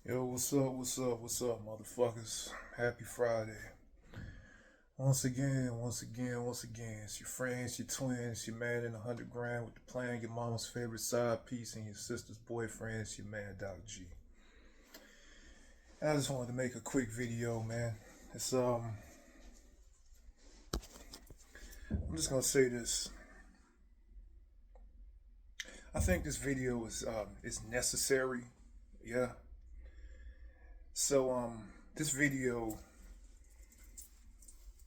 Yo, what's up, motherfuckers? Happy Friday. Once again, it's your friends, your twins, your man in 100 grand with the plan, your mama's favorite side piece, and your sister's boyfriend, it's your man, Doc G. I just wanted to make a quick video, man. It's, I'm just gonna say this. I think this video is necessary. Yeah. So, this video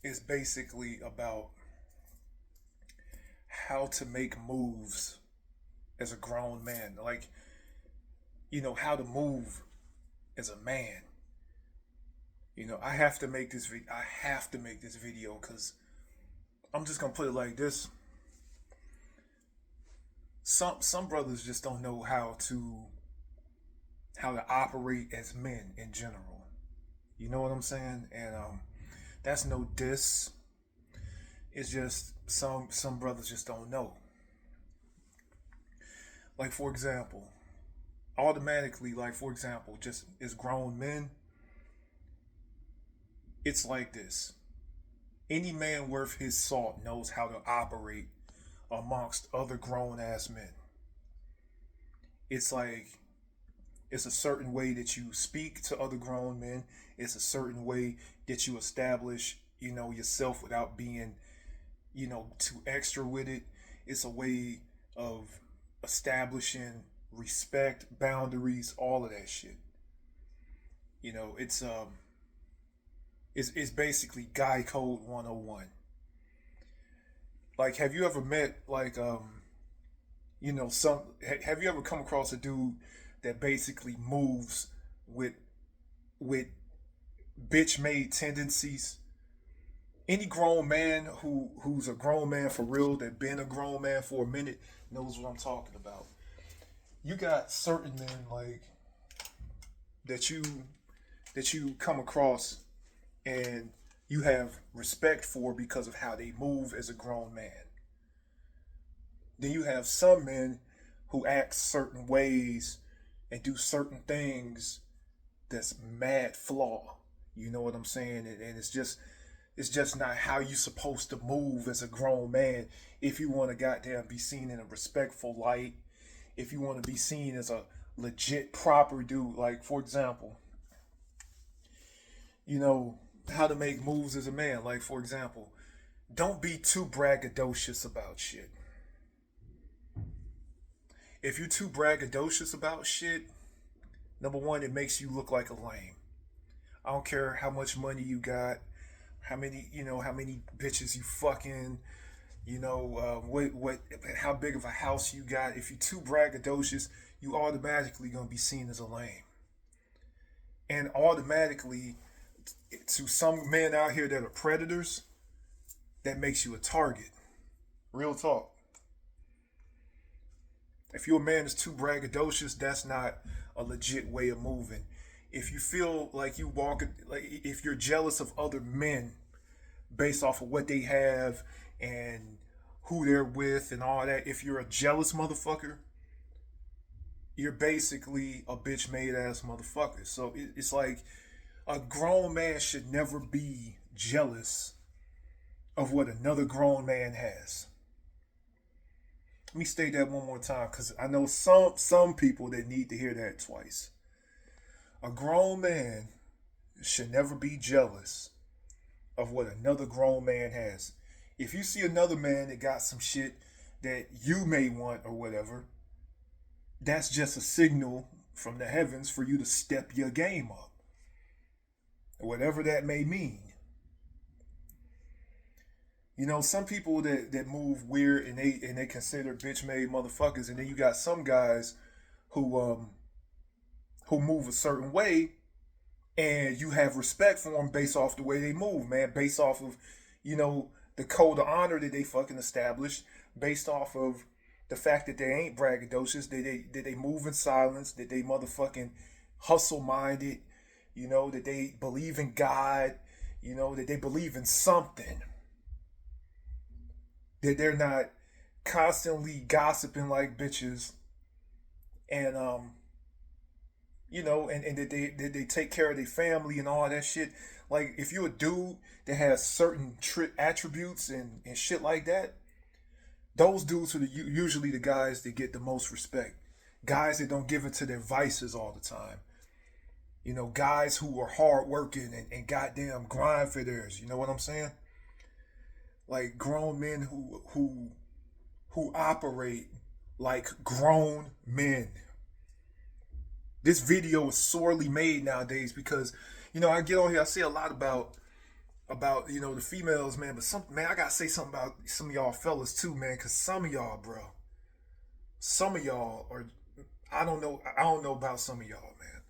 is basically about how to make moves as a grown man. Like, how to move as a man. I have to make this video. I have to make this video because I'm just gonna put it like this. Some brothers just don't know how to operate as men in general. You know what I'm saying? And that's no diss. It's just some brothers just don't know. Like for example, automatically, like for example, just as grown men, it's like this. Any man worth his salt knows how to operate amongst other grown ass men. It's like it's a certain way that you speak to other grown men. It's a certain way that you establish, yourself without being, too extra with it. It's a way of establishing respect, boundaries, all of that shit. You know, it's basically guy code 101. Like, have you ever met like some have you ever come across a dude that basically moves with with bitch made tendencies? Any grown man who's a grown man for real, that been a grown man for a minute, knows what I'm talking about. You got certain men like that you that you come across and you have respect for because of how they move as a grown man. Then you have some men who act certain ways and do certain things that's mad flaw. You know what I'm saying? And it's just not how you supposed to move as a grown man if you want to goddamn be seen in a respectful light, if you want to be seen as a legit proper dude. Like for example, you know, how to make moves as a man. Like for example, don't be too braggadocious about shit. If you're too braggadocious about shit, number one, it makes you look like a lame. I don't care how much money you got, how many bitches you fucking, how big of a house you got. If you're too braggadocious, you automatically gonna be seen as a lame, and automatically, to some men out here that are predators, that makes you a target. Real talk. If you're a man that's too braggadocious, that's not a legit way of moving. If you feel like you walk, like if you're jealous of other men based off of what they have and who they're with and all that, if you're a jealous motherfucker, you're basically a bitch made ass motherfucker. So it's like a grown man should never be jealous of what another grown man has. Let me state that one more time because I know some people that need to hear that twice. A grown man should never be jealous of what another grown man has. If you see another man that got some shit that you may want or whatever, that's just a signal from the heavens for you to step your game up, whatever that may mean. Some people that move weird and they consider bitch made motherfuckers, and then you got some guys who who move a certain way, and you have respect for them based off the way they move, man. Based off of the code of honor that they fucking established, based off of the fact that they ain't braggadocious, that they move in silence, that they motherfucking hustle minded, that they believe in God, that they believe in something, that they're not constantly gossiping like bitches and you know, and they take care of their family and all that shit. Like if you're a dude that has certain attributes and shit like that, those dudes are usually the guys that get the most respect. Guys that don't give it to their vices all the time. You know, guys who are hardworking and goddamn grind for theirs. You know what I'm saying? Like grown men who operate like grown men. This video is sorely made nowadays because, you know, I get on here, I say a lot about you know the females, man, but some man, I gotta say something about some of y'all fellas too, man, because some of y'all, bro, some of y'all are, I don't know about some of y'all, man.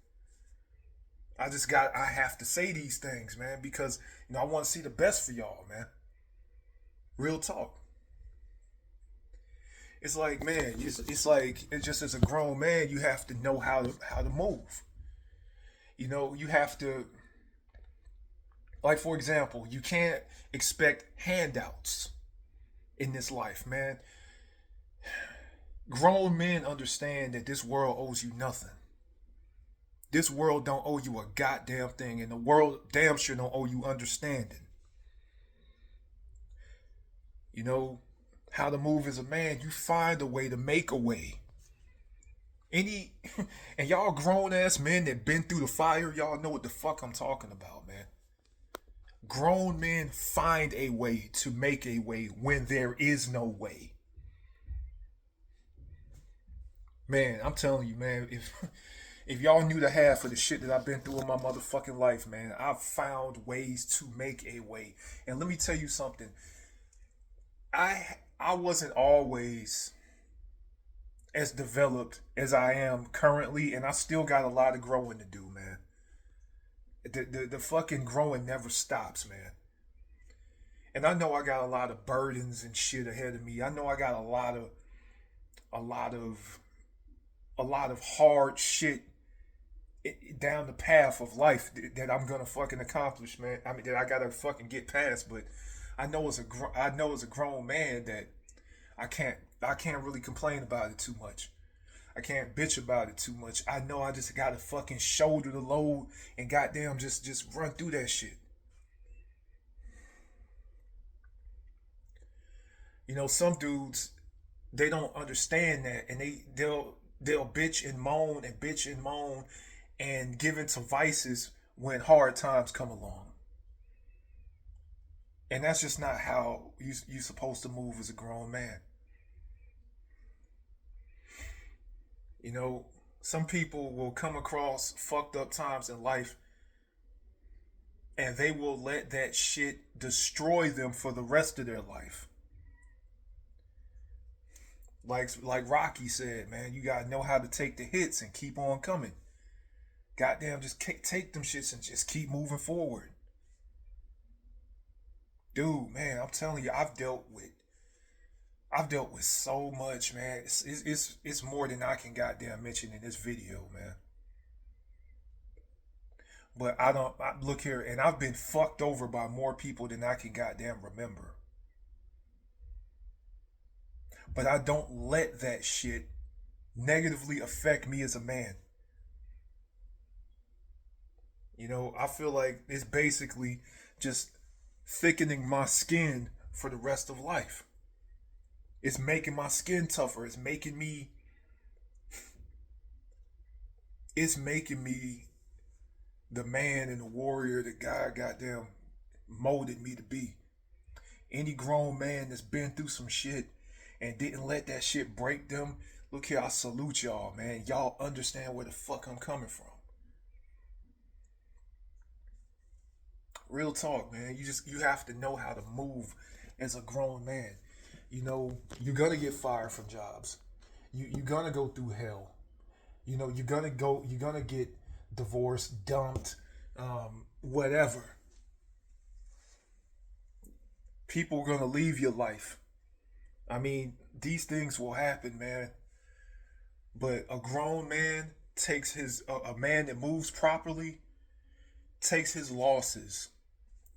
I have to say these things, man, because you know I want to see the best for y'all, man. Real talk. It's like, man, it's like it's just as a grown man, you have to know how to move. You know, you have to, like for example, you can't expect handouts in this life, man. Grown men understand that this world owes you nothing. This world don't owe you a goddamn thing, and the world damn sure don't owe you understanding. You know how to move as a man. You find a way to make a way. Any and y'all grown ass men that been through the fire, y'all know what the fuck I'm talking about, man. Grown men find a way to make a way when there is no way. Man, I'm telling you, man, if y'all knew the half of the shit that I've been through in my motherfucking life, man, I've found ways to make a way. And let me tell you something. I wasn't always as developed as I am currently, and I still got a lot of growing to do, man. The fucking growing never stops, man. And I know I got a lot of burdens and shit ahead of me. I know I got a lot of a lot of hard shit down the path of life that I'm gonna fucking accomplish, man. I mean that I gotta fucking get past. But I know as a grown man that I can't really complain about it too much. I can't bitch about it too much. I know I just gotta fucking shoulder the load and goddamn just run through that shit. You know, some dudes they don't understand that, and they'll bitch and moan and give into vices when hard times come along. And that's just not how you supposed to move as a grown man. You know, some people will come across fucked up times in life and they will let that shit destroy them for the rest of their life. Like Rocky said, man, you gotta know how to take the hits and keep on coming. Goddamn, just take them shits and just keep moving forward. Dude, man, I'm telling you, I've dealt with so much, man. It's more than I can goddamn mention in this video, man. But look here, and I've been fucked over by more people than I can goddamn remember. But I don't let that shit negatively affect me as a man. You know, I feel like it's basically just thickening my skin for the rest of life. It's making my skin tougher. It's making me the man and the warrior that God goddamn molded me to be. Any grown man that's been through some shit and didn't let that shit break them, look here, I salute y'all, man. Y'all understand where the fuck I'm coming from. Real talk, man. You have to know how to move as a grown man. You know, you're gonna get fired from jobs. You're gonna go through hell. You know, you're gonna get divorced, dumped, whatever. People are gonna leave your life. I mean, these things will happen, man. But a grown man takes a man that moves properly takes his losses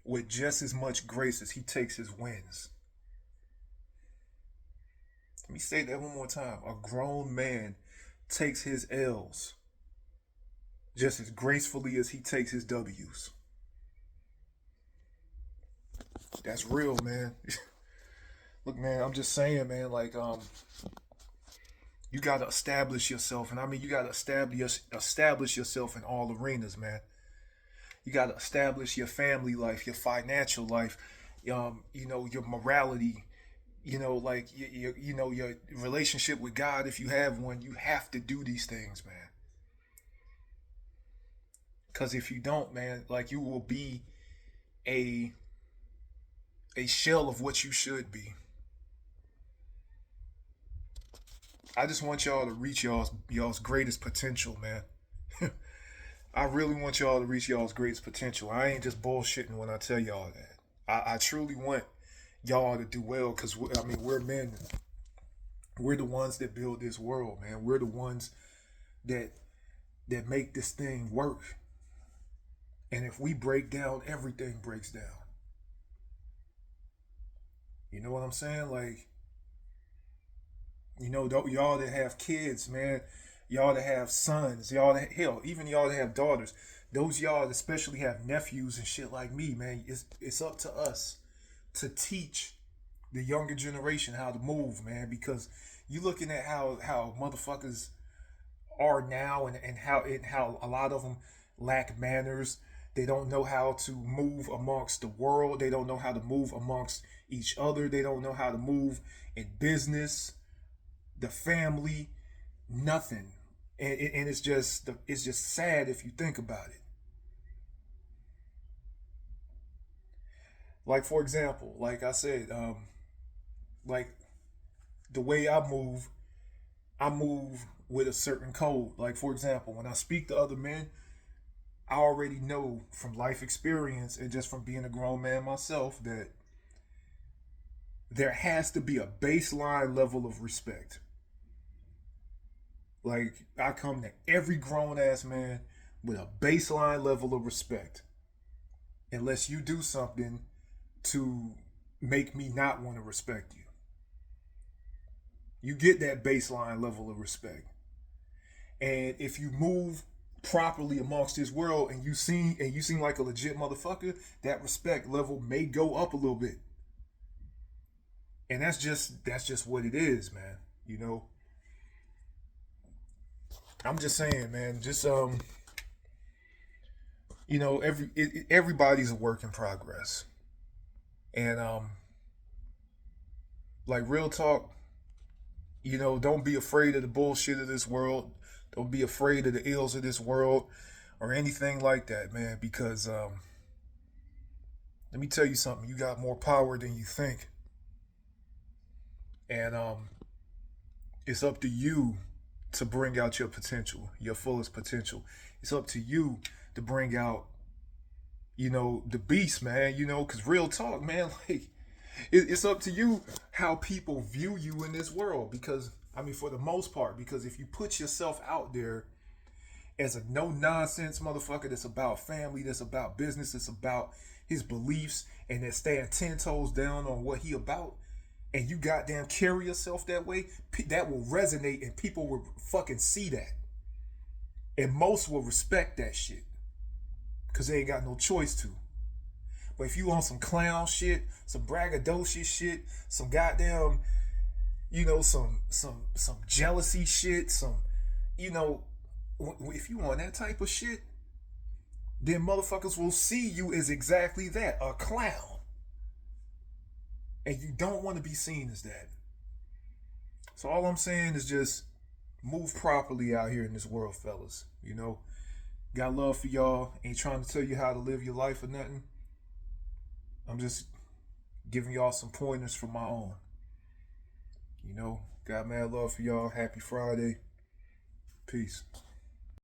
with just as much grace as he takes his wins. Let me say that one more time. A grown man takes his L's just as gracefully as he takes his W's. That's real, man. Look, man, I'm just saying, man, like, you gotta establish yourself, and I mean, you gotta establish yourself in all arenas, man. You gotta establish your family life, your financial life, your morality, like your relationship with God. If you have one, you have to do these things, man. Because if you don't, man, like you will be a a shell of what you should be. I just want y'all to reach y'all's greatest potential, man. I really want y'all to reach y'all's greatest potential. I ain't just bullshitting when I tell y'all that. I truly want y'all to do well because I mean we're men. We're the ones that build this world, man. We're the ones that make this thing work. And if we break down, everything breaks down. You know what I'm saying? Like, y'all that have kids, man, y'all that have sons, y'all that hell, even y'all that have daughters, those y'all that especially have nephews and shit like me, man, it's up to us to teach the younger generation how to move, man, because you looking at how motherfuckers are now and how a lot of them lack manners. They don't know how to move amongst the world. They don't know how to move amongst each other. They don't know how to move in business, the family, nothing. And it's just sad if you think about it. Like for example, like I said, like the way I move with a certain code. Like for example, when I speak to other men, I already know from life experience and just from being a grown man myself that there has to be a baseline level of respect. Like I come to every grown ass man with a baseline level of respect. Unless you do something to make me not want to respect you. You get that baseline level of respect. And if you move properly amongst this world and you seem like a legit motherfucker, that respect level may go up a little bit. And that's just what it is, man. You know, I'm just saying, man. Just everybody's a work in progress, and like real talk, don't be afraid of the bullshit of this world. Don't be afraid of the ills of this world or anything like that, man. Because let me tell you something. You got more power than you think, and it's up to you to bring out your potential, your fullest potential. It's up to you to bring out, the beast, man. Because real talk, man, like it's up to you how people view you in this world. Because I mean, for the most part, because if you put yourself out there as a no nonsense motherfucker that's about family, that's about business, that's about his beliefs, and that stand 10 toes down on what he about, and you goddamn carry yourself that way, that will resonate and people will fucking see that. And most will respect that shit because they ain't got no choice to. But if you on some clown shit, some braggadocious shit, some goddamn, some jealousy shit, you know, if you on that type of shit, then motherfuckers will see you as exactly that, a clown. And you don't want to be seen as that. So all I'm saying is just move properly out here in this world, fellas. Got love for y'all. Ain't trying to tell you how to live your life or nothing. I'm just giving y'all some pointers from my own. Got mad love for y'all. Happy Friday. Peace.